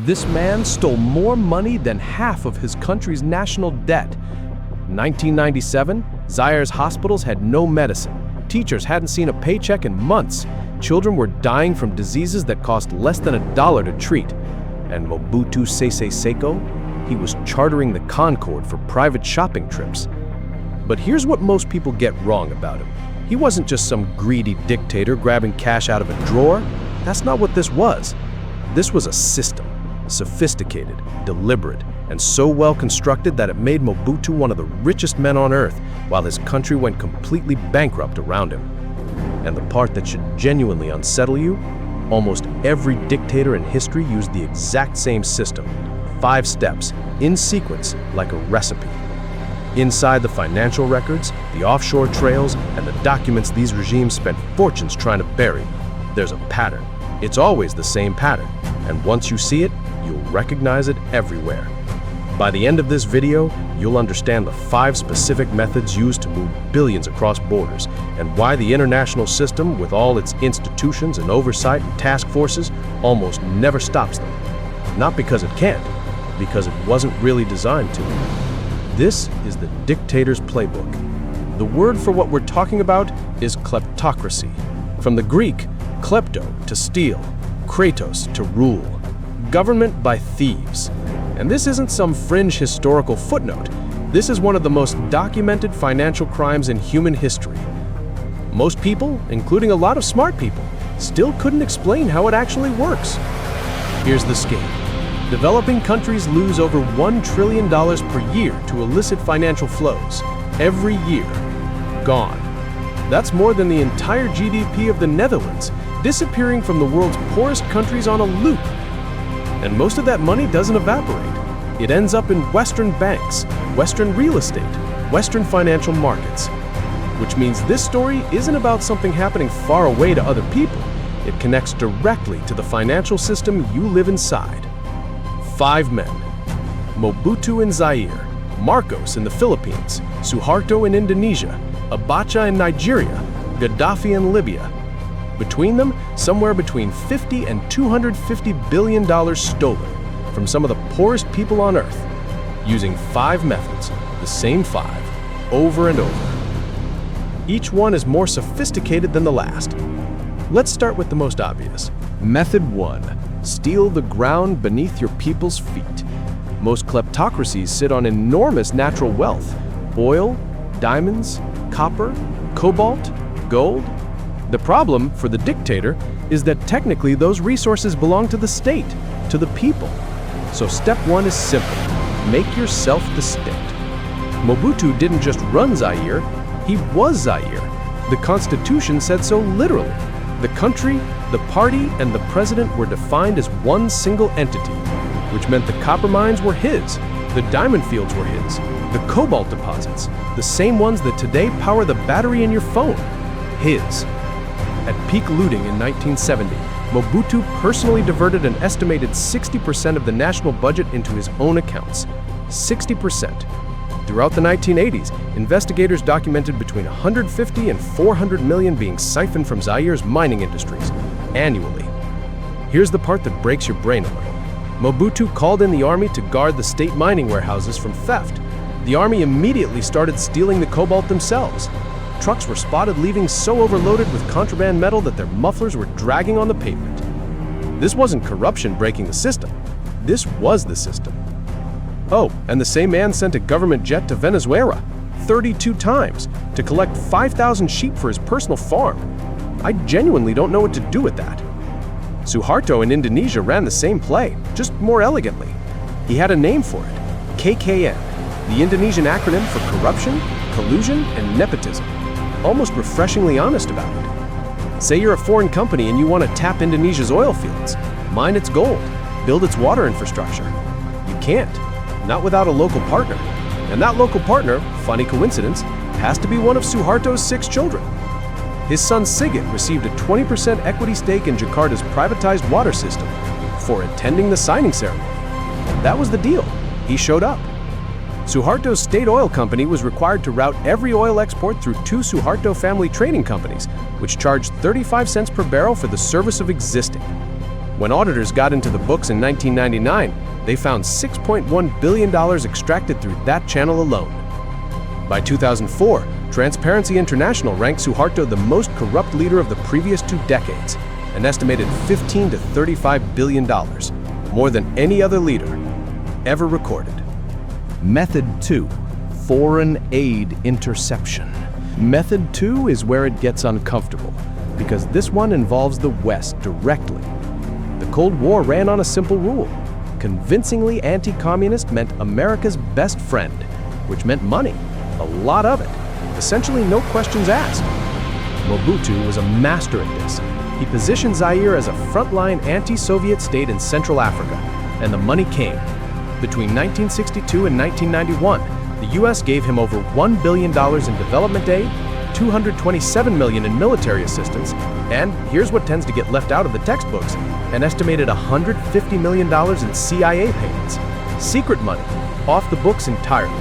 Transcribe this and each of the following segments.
This man stole more money than half of his country's national debt. In 1997, Zaire's hospitals had no medicine. Teachers hadn't seen a paycheck in months. Children were dying from diseases that cost less than $1 to treat. And Mobutu Sese Seko, he was chartering the Concorde for private shopping trips. But here's what most people get wrong about him. He wasn't just some greedy dictator grabbing cash out of a drawer. That's not what this was. This was a system, sophisticated, deliberate, and so well constructed that it made Mobutu one of the richest men on earth, while his country went completely bankrupt around him. And the part that should genuinely unsettle you, almost every dictator in history used the exact same system, 5 steps, in sequence, like a recipe. Inside the financial records, the offshore trails, and the documents these regimes spent fortunes trying to bury, there's a pattern. It's always the same pattern, and once you see it, you'll recognize it everywhere. By the end of this video, you'll understand the 5 specific methods used to move billions across borders, and why the international system, with all its institutions and oversight and task forces, almost never stops them. Not because it can't, because it wasn't really designed to. This is the dictator's playbook. The word for what we're talking about is kleptocracy. From the Greek, klepto, to steal, kratos, to rule. Government by thieves. And this isn't some fringe historical footnote. This is one of the most documented financial crimes in human history. Most people, including a lot of smart people, still couldn't explain how it actually works. Here's the scheme. Developing countries lose over $1 trillion per year to illicit financial flows. Every year. Gone. That's more than the entire GDP of the Netherlands, disappearing from the world's poorest countries on a loop. And most of that money doesn't evaporate. It ends up in Western banks, Western real estate, Western financial markets. Which means this story isn't about something happening far away to other people. It connects directly to the financial system you live inside. 5 men. Mobutu in Zaire, Marcos in the Philippines, Suharto in Indonesia, Abacha in Nigeria, Gaddafi in Libya. Between them, somewhere between $50 and $250 billion stolen from some of the poorest people on earth, using 5 methods, the same 5, over and over. Each one is more sophisticated than the last. Let's start with the most obvious. Method 1. Steal the ground beneath your people's feet. Most kleptocracies sit on enormous natural wealth: oil, diamonds, copper, cobalt, gold. The problem for the dictator is that technically those resources belong to the state, to the people. So step 1 is simple. Make yourself the state. Mobutu didn't just run Zaire, he was Zaire. The Constitution said so literally. The country, the party, and the president were defined as one single entity, which meant the copper mines were his, the diamond fields were his, the cobalt deposits, the same ones that today power the battery in your phone, his. At peak looting in 1970, Mobutu personally diverted an estimated 60% of the national budget into his own accounts. 60%. Throughout the 1980s, investigators documented between 150 and 400 million being siphoned from Zaire's mining industries annually. Here's the part that breaks your brain a little. Mobutu called in the army to guard the state mining warehouses from theft. The army immediately started stealing the cobalt themselves. Trucks were spotted leaving so overloaded with contraband metal that their mufflers were dragging on the pavement. This wasn't corruption breaking the system. This was the system. Oh, and the same man sent a government jet to Venezuela 32 times to collect 5,000 sheep for his personal farm. I genuinely don't know what to do with that. Suharto in Indonesia ran the same play, just more elegantly. He had a name for it, KKN, the Indonesian acronym for corruption, collusion, and nepotism. Almost refreshingly honest about it. Say you're a foreign company and you want to tap Indonesia's oil fields, mine its gold, build its water infrastructure. You can't. Not without a local partner. And that local partner, funny coincidence, has to be one of Suharto's 6 children. His son Sigit received a 20% equity stake in Jakarta's privatized water system for attending the signing ceremony. That was the deal. He showed up. Suharto's state oil company was required to route every oil export through 2 Suharto family trading companies, which charged 35 cents per barrel for the service of existing. When auditors got into the books in 1999, they found $6.1 billion extracted through that channel alone. By 2004, Transparency International ranked Suharto the most corrupt leader of the previous 2 decades, an estimated $15 to $35 billion, more than any other leader ever recorded. Method 2. Foreign aid interception. Method 2 is where it gets uncomfortable, because this one involves the West directly. The Cold War ran on a simple rule. Convincingly anti-communist meant America's best friend, which meant money, a lot of it, essentially no questions asked. Mobutu was a master at this. He positioned Zaire as a frontline anti-Soviet state in Central Africa, and the money came. Between 1962 and 1991, the U.S. gave him over $1 billion in development aid, $227 million in military assistance, and here's what tends to get left out of the textbooks, an estimated $150 million in CIA payments. Secret money, off the books entirely.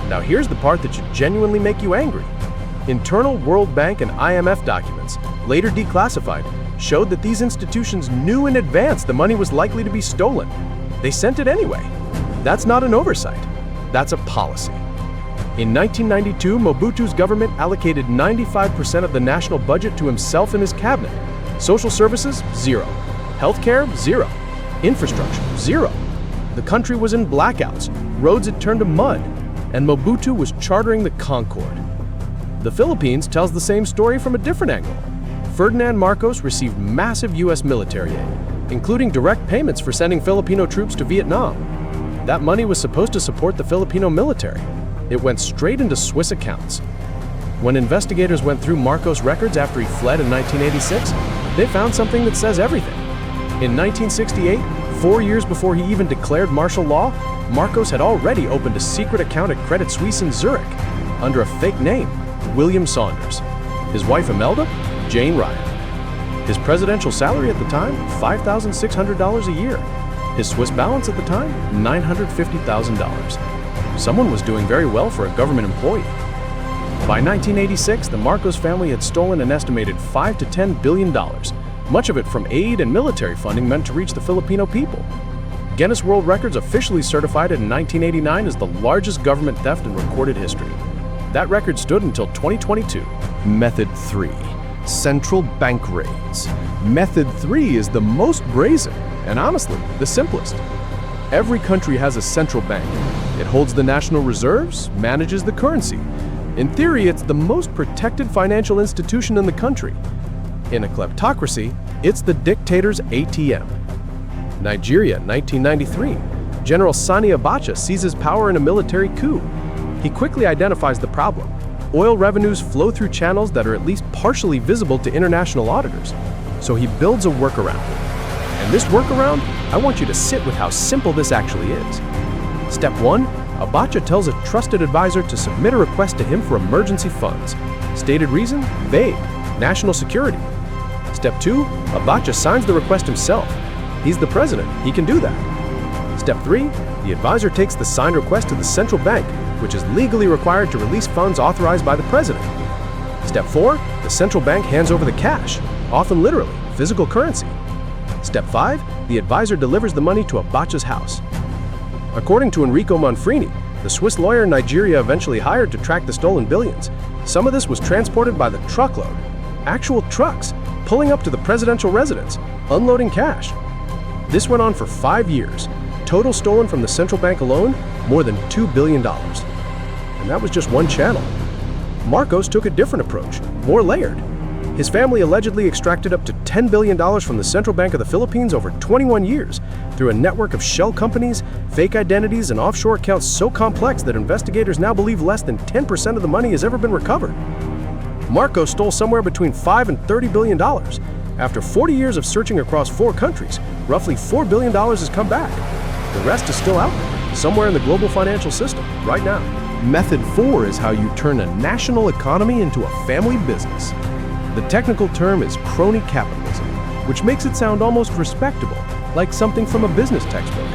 Now here's the part that should genuinely make you angry. Internal World Bank and IMF documents, later declassified, showed that these institutions knew in advance the money was likely to be stolen. They sent it anyway. That's not an oversight. That's a policy. In 1992, Mobutu's government allocated 95% of the national budget to himself and his cabinet. Social services, zero. Healthcare, zero. Infrastructure, zero. The country was in blackouts, roads had turned to mud, and Mobutu was chartering the Concorde. The Philippines tells the same story from a different angle. Ferdinand Marcos received massive U.S. military aid, including direct payments for sending Filipino troops to Vietnam. That money was supposed to support the Filipino military. It went straight into Swiss accounts. When investigators went through Marcos' records after he fled in 1986, they found something that says everything. In 1968, 4 years before he even declared martial law, Marcos had already opened a secret account at Credit Suisse in Zurich under a fake name, William Saunders. His wife Imelda, Jane Ryan. His presidential salary at the time, $5,600 a year. His Swiss balance at the time, $950,000. Someone was doing very well for a government employee. By 1986, the Marcos family had stolen an estimated $5 to $10 billion, much of it from aid and military funding meant to reach the Filipino people. Guinness World Records officially certified it in 1989 as the largest government theft in recorded history. That record stood until 2022. Method 3. Central bank raids. Method 3 is the most brazen, and honestly, the simplest. Every country has a central bank. It holds the national reserves, manages the currency. In theory, it's the most protected financial institution in the country. In a kleptocracy, it's the dictator's ATM. Nigeria, 1993. General Sani Abacha seizes power in a military coup. He quickly identifies the problem. Oil revenues flow through channels that are at least partially visible to international auditors. So he builds a workaround. And this workaround, I want you to sit with how simple this actually is. Step 1, Abacha tells a trusted advisor to submit a request to him for emergency funds. Stated reason? Vague. National security. Step 2, Abacha signs the request himself. He's the president, he can do that. Step 3, the advisor takes the signed request to the central bank, which is legally required to release funds authorized by the president. Step 4, the central bank hands over the cash, often literally, physical currency. Step 5, the advisor delivers the money to Abacha's house. According to Enrico Manfrini, the Swiss lawyer Nigeria eventually hired to track the stolen billions, some of this was transported by the truckload, actual trucks, pulling up to the presidential residence, unloading cash. This went on for 5 years. Total stolen from the central bank alone, more than $2 billion. And that was just one channel. Marcos took a different approach, more layered. His family allegedly extracted up to $10 billion from the Central Bank of the Philippines over 21 years through a network of shell companies, fake identities, and offshore accounts so complex that investigators now believe less than 10% of the money has ever been recovered. Marcos stole somewhere between $5 and $30 billion. After 40 years of searching across 4 countries, roughly $4 billion has come back. The rest is still out there, somewhere in the global financial system, right now. Method 4 is how you turn a national economy into a family business. The technical term is crony capitalism, which makes it sound almost respectable, like something from a business textbook.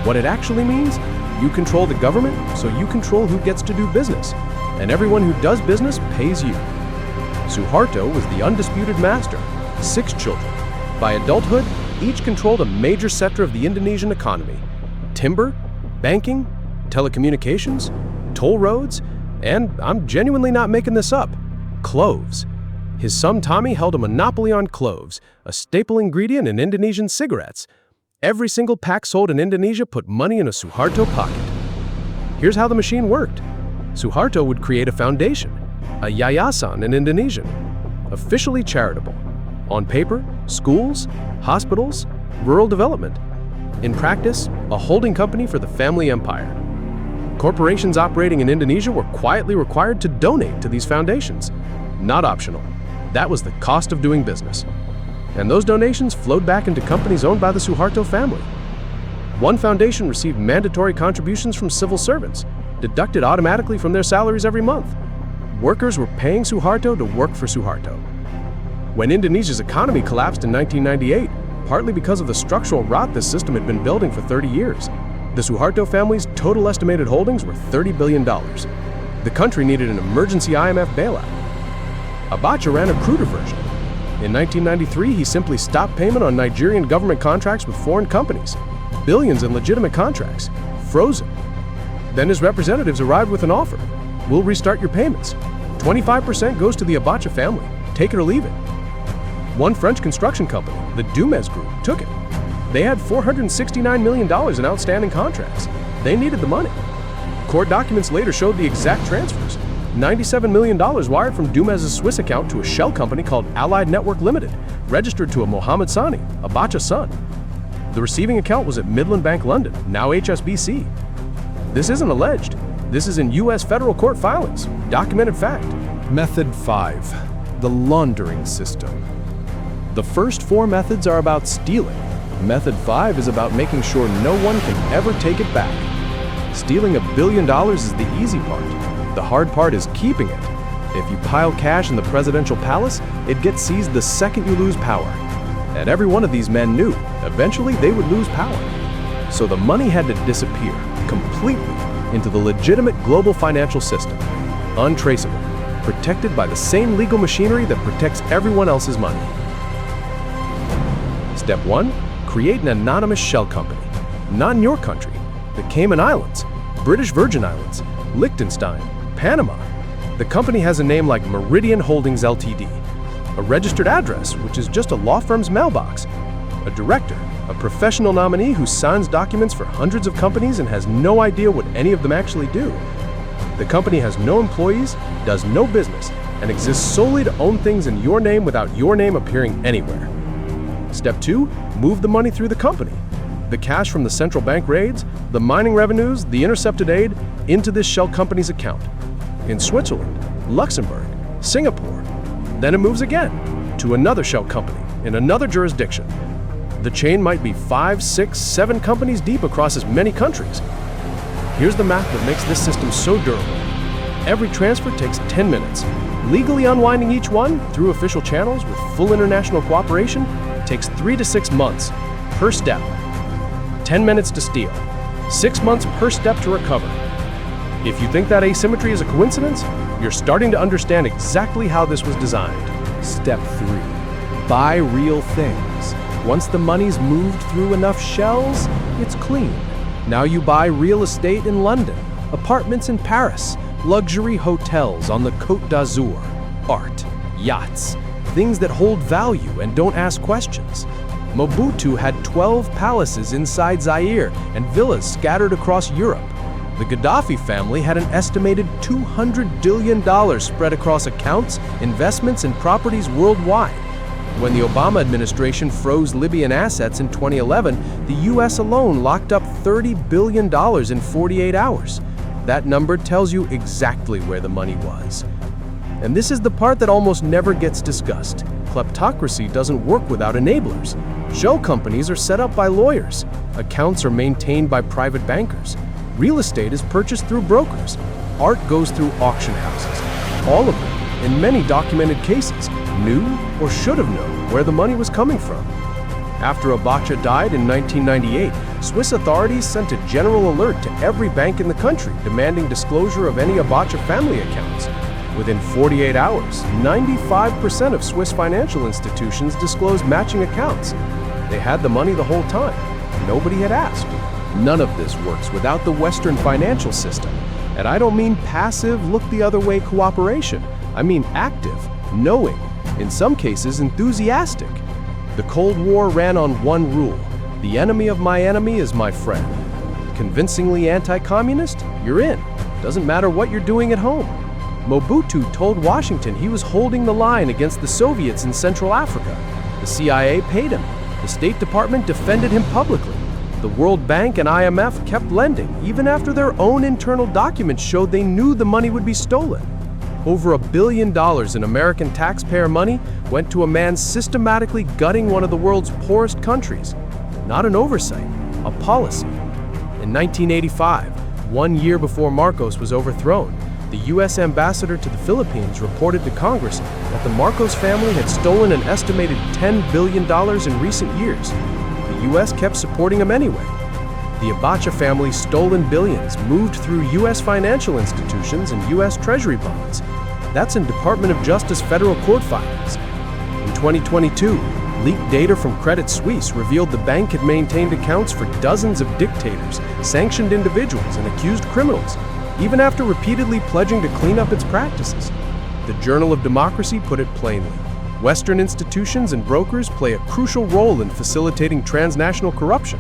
What it actually means? You control the government, so you control who gets to do business, and everyone who does business pays you. Suharto was the undisputed master, 6 children. By adulthood, each controlled a major sector of the Indonesian economy: timber, banking, telecommunications, toll roads, and I'm genuinely not making this up, cloves. His son Tommy held a monopoly on cloves, a staple ingredient in Indonesian cigarettes. Every single pack sold in Indonesia put money in a Suharto pocket. Here's how the machine worked. Suharto would create a foundation, a yayasan in Indonesian, officially charitable. On paper, schools, hospitals, rural development. In practice, a holding company for the family empire. Corporations operating in Indonesia were quietly required to donate to these foundations. Not optional. That was the cost of doing business. And those donations flowed back into companies owned by the Suharto family. One foundation received mandatory contributions from civil servants, deducted automatically from their salaries every month. Workers were paying Suharto to work for Suharto. When Indonesia's economy collapsed in 1998, partly because of the structural rot this system had been building for 30 years, the Suharto family's total estimated holdings were $30 billion. The country needed an emergency IMF bailout. Abacha ran a cruder version. In 1993, he simply stopped payment on Nigerian government contracts with foreign companies. Billions in legitimate contracts, frozen. Then his representatives arrived with an offer. We'll restart your payments. 25% goes to the Abacha family. Take it or leave it. One French construction company, the Dumez Group, took it. They had $469 million in outstanding contracts. They needed the money. Court documents later showed the exact transfers. $97 million wired from Dumez's Swiss account to a shell company called Allied Network Limited, registered to a Mohammed Sani, Abacha's son. The receiving account was at Midland Bank London, now HSBC. This isn't alleged. This is in U.S. federal court filings. Documented fact. Method 5. The laundering system. The first 4 methods are about stealing. Method 5 is about making sure no one can ever take it back. Stealing $1 billion is the easy part. The hard part is keeping it. If you pile cash in the presidential palace, it gets seized the second you lose power. And every one of these men knew, eventually they would lose power. So the money had to disappear, completely, into the legitimate global financial system. Untraceable, protected by the same legal machinery that protects everyone else's money. Step 1. Create an anonymous shell company. Not in your country. The Cayman Islands, British Virgin Islands, Liechtenstein, Panama. The company has a name like Meridian Holdings Ltd. A registered address, which is just a law firm's mailbox. A director, a professional nominee who signs documents for hundreds of companies and has no idea what any of them actually do. The company has no employees, does no business, and exists solely to own things in your name without your name appearing anywhere. Step 2. Move the money through the company. The cash from the central bank raids, the mining revenues, the intercepted aid, into this shell company's account. In Switzerland, Luxembourg, Singapore. Then it moves again to another shell company in another jurisdiction. The chain might be 5, 6, 7 companies deep across as many countries. Here's the math that makes this system so durable. Every transfer takes 10 minutes. Legally unwinding each one through official channels with full international cooperation takes 3 to 6 months per step. 10 minutes to steal, 6 months per step to recover. If you think that asymmetry is a coincidence, you're starting to understand exactly how this was designed. Step 3. Buy real things. Once the money's moved through enough shells, it's clean. Now you buy real estate in London, apartments in Paris, luxury hotels on the Côte d'Azur, art, yachts, things that hold value and don't ask questions. Mobutu had 12 palaces inside Zaire and villas scattered across Europe. The Gaddafi family had an estimated $200 billion spread across accounts, investments, and properties worldwide. When the Obama administration froze Libyan assets in 2011, the US alone locked up $30 billion in 48 hours. That number tells you exactly where the money was. And this is the part that almost never gets discussed. Kleptocracy doesn't work without enablers. Shell companies are set up by lawyers. Accounts are maintained by private bankers. Real estate is purchased through brokers. Art goes through auction houses. All of them, in many documented cases, knew or should have known where the money was coming from. After Abacha died in 1998, Swiss authorities sent a general alert to every bank in the country demanding disclosure of any Abacha family accounts. Within 48 hours, 95% of Swiss financial institutions disclosed matching accounts. They had the money the whole time. Nobody had asked. None of this works without the Western financial system. And I don't mean passive, look-the-other-way cooperation. I mean active, knowing, in some cases enthusiastic. The Cold War ran on one rule: the enemy of my enemy is my friend. Convincingly anti-communist? You're in. Doesn't matter what you're doing at home. Mobutu told Washington he was holding the line against the Soviets in Central Africa. The CIA paid him. The State Department defended him publicly. The World Bank and IMF kept lending, even after their own internal documents showed they knew the money would be stolen. Over $1 billion in American taxpayer money went to a man systematically gutting one of the world's poorest countries. Not an oversight, a policy. In 1985, 1 year before Marcos was overthrown, the U.S. ambassador to the Philippines reported to Congress that the Marcos family had stolen an estimated $10 billion in recent years. The U.S. kept supporting them anyway. The Abacha family's stolen billions moved through U.S. financial institutions and U.S. Treasury bonds. That's in Department of Justice federal court filings. In 2022, leaked data from Credit Suisse revealed the bank had maintained accounts for dozens of dictators, sanctioned individuals, and accused criminals, even after repeatedly pledging to clean up its practices. The Journal of Democracy put it plainly: Western institutions and brokers play a crucial role in facilitating transnational corruption.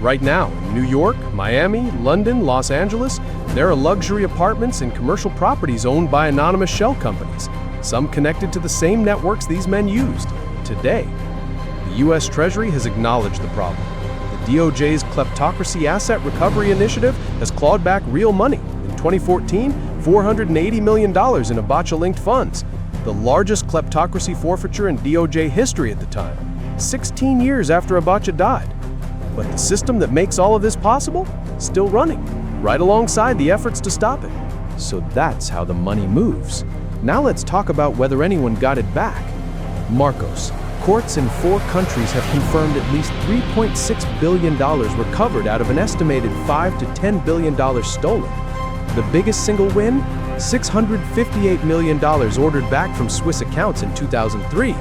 Right now, in New York, Miami, London, Los Angeles, there are luxury apartments and commercial properties owned by anonymous shell companies, some connected to the same networks these men used. Today, the U.S. Treasury has acknowledged the problem. The DOJ's Kleptocracy Asset Recovery Initiative has clawed back real money. In 2014, $480 million in Abacha-linked funds, the largest kleptocracy forfeiture in DOJ history at the time, 16 years after Abacha died. But the system that makes all of this possible? Still running, right alongside the efforts to stop it. So that's how the money moves. Now let's talk about whether anyone got it back. Marcos. Courts in 4 countries have confirmed at least $3.6 billion recovered out of an estimated $5 to $10 billion stolen. The biggest single win? $658 million ordered back from Swiss accounts in 2003.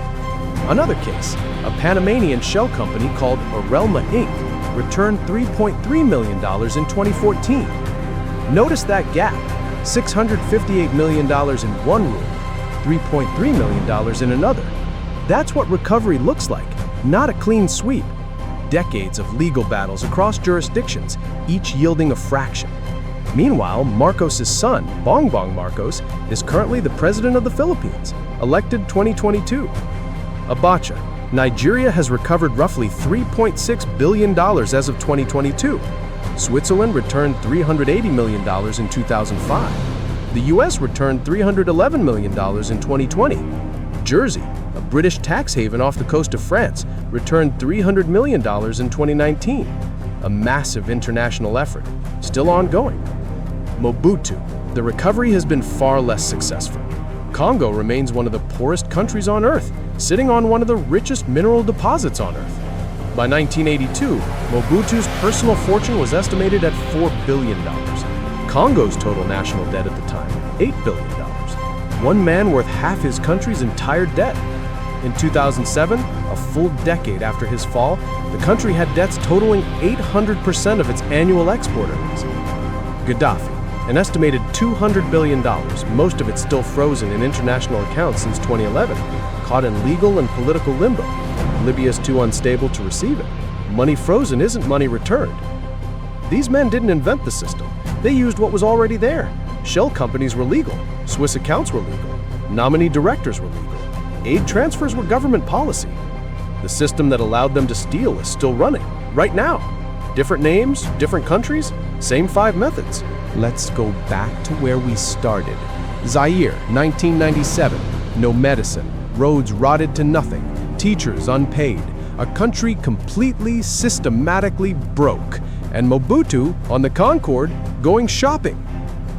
Another case, a Panamanian shell company called Arelma Inc. returned $3.3 million in 2014. Notice that gap: $658 million in one rule, $3.3 million in another. That's what recovery looks like, not a clean sweep. Decades of legal battles across jurisdictions, each yielding a fraction. Meanwhile, Marcos' son, Bongbong Marcos, is currently the president of the Philippines, elected 2022. Abacha. Nigeria has recovered roughly $3.6 billion as of 2022. Switzerland returned $380 million in 2005. The US returned $311 million in 2020. Jersey, a British tax haven off the coast of France, returned $300 million in 2019. A massive international effort, still ongoing. Mobutu. The recovery has been far less successful. Congo remains one of the poorest countries on Earth, sitting on one of the richest mineral deposits on Earth. By 1982, Mobutu's personal fortune was estimated at $4 billion. Congo's total national debt at the time, $8 billion. One man worth half his country's entire debt. In 2007, a full decade after his fall, the country had debts totaling 800% of its annual export earnings. Gaddafi. An estimated $200 billion, most of it still frozen in international accounts since 2011, caught in legal and political limbo. Libya's too unstable to receive it. Money frozen isn't money returned. These men didn't invent the system. They used what was already there. Shell companies were legal. Swiss accounts were legal. Nominee directors were legal. Aid transfers were government policy. The system that allowed them to steal is still running, right now. Different names, different countries, same 5 methods. Let's go back to where we started. Zaire, 1997. No medicine. Roads rotted to nothing. Teachers unpaid. A country completely, systematically broke. And Mobutu, on the Concorde, going shopping.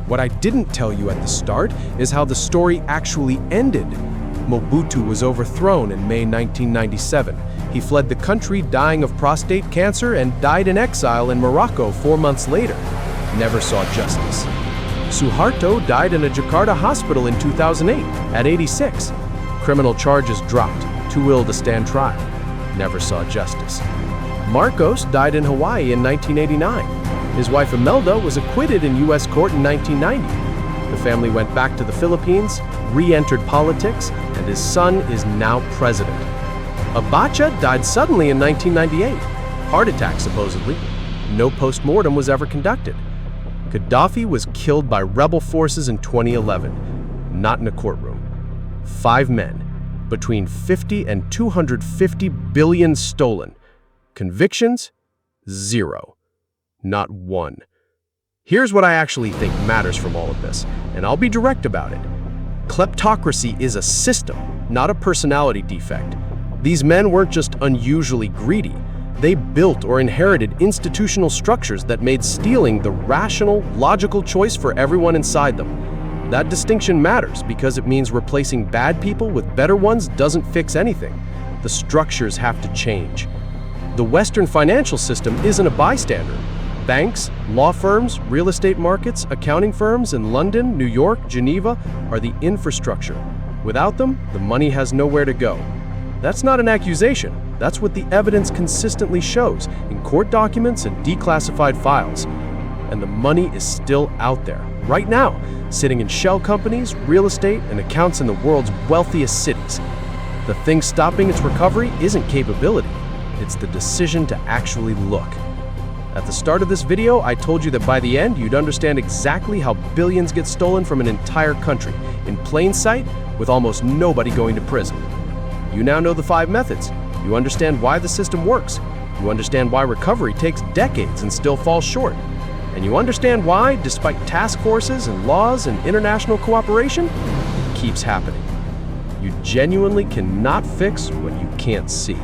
What I didn't tell you at the start is how the story actually ended. Mobutu was overthrown in May 1997. He fled the country dying of prostate cancer and died in exile in Morocco 4 months later. Never saw justice. Suharto died in a Jakarta hospital in 2008 at 86. Criminal charges dropped, too ill to stand trial. never saw justice. Marcos died in Hawaii in 1989. His wife Imelda was acquitted in U.S. court in 1990. The family went back to the Philippines, re-entered politics, and his son is now president. Abacha died suddenly in 1998. Heart attack, supposedly. No post-mortem was ever conducted. Gaddafi was killed by rebel forces in 2011, not in a courtroom. 5 men, between 50 and 250 billion stolen. Convictions? 0. Not 1. Here's what I actually think matters from all of this, and I'll be direct about it. Kleptocracy is a system, not a personality defect. These men weren't just unusually greedy. They built or inherited institutional structures that made stealing the rational, logical choice for everyone inside them. That distinction matters because it means replacing bad people with better ones doesn't fix anything. The structures have to change. The Western financial system isn't a bystander. Banks, law firms, real estate markets, accounting firms in London, New York, Geneva are the infrastructure. Without them, the money has nowhere to go. That's not an accusation. That's what the evidence consistently shows in court documents and declassified files. And the money is still out there, right now, sitting in shell companies, real estate, and accounts in the world's wealthiest cities. The thing stopping its recovery isn't capability. It's the decision to actually look. At the start of this video, I told you that by the end, you'd understand exactly how billions get stolen from an entire country, in plain sight, with almost nobody going to prison. You now know the 5 methods. You understand why the system works. You understand why recovery takes decades and still falls short. And you understand why, despite task forces and laws and international cooperation, it keeps happening. You genuinely cannot fix what you can't see.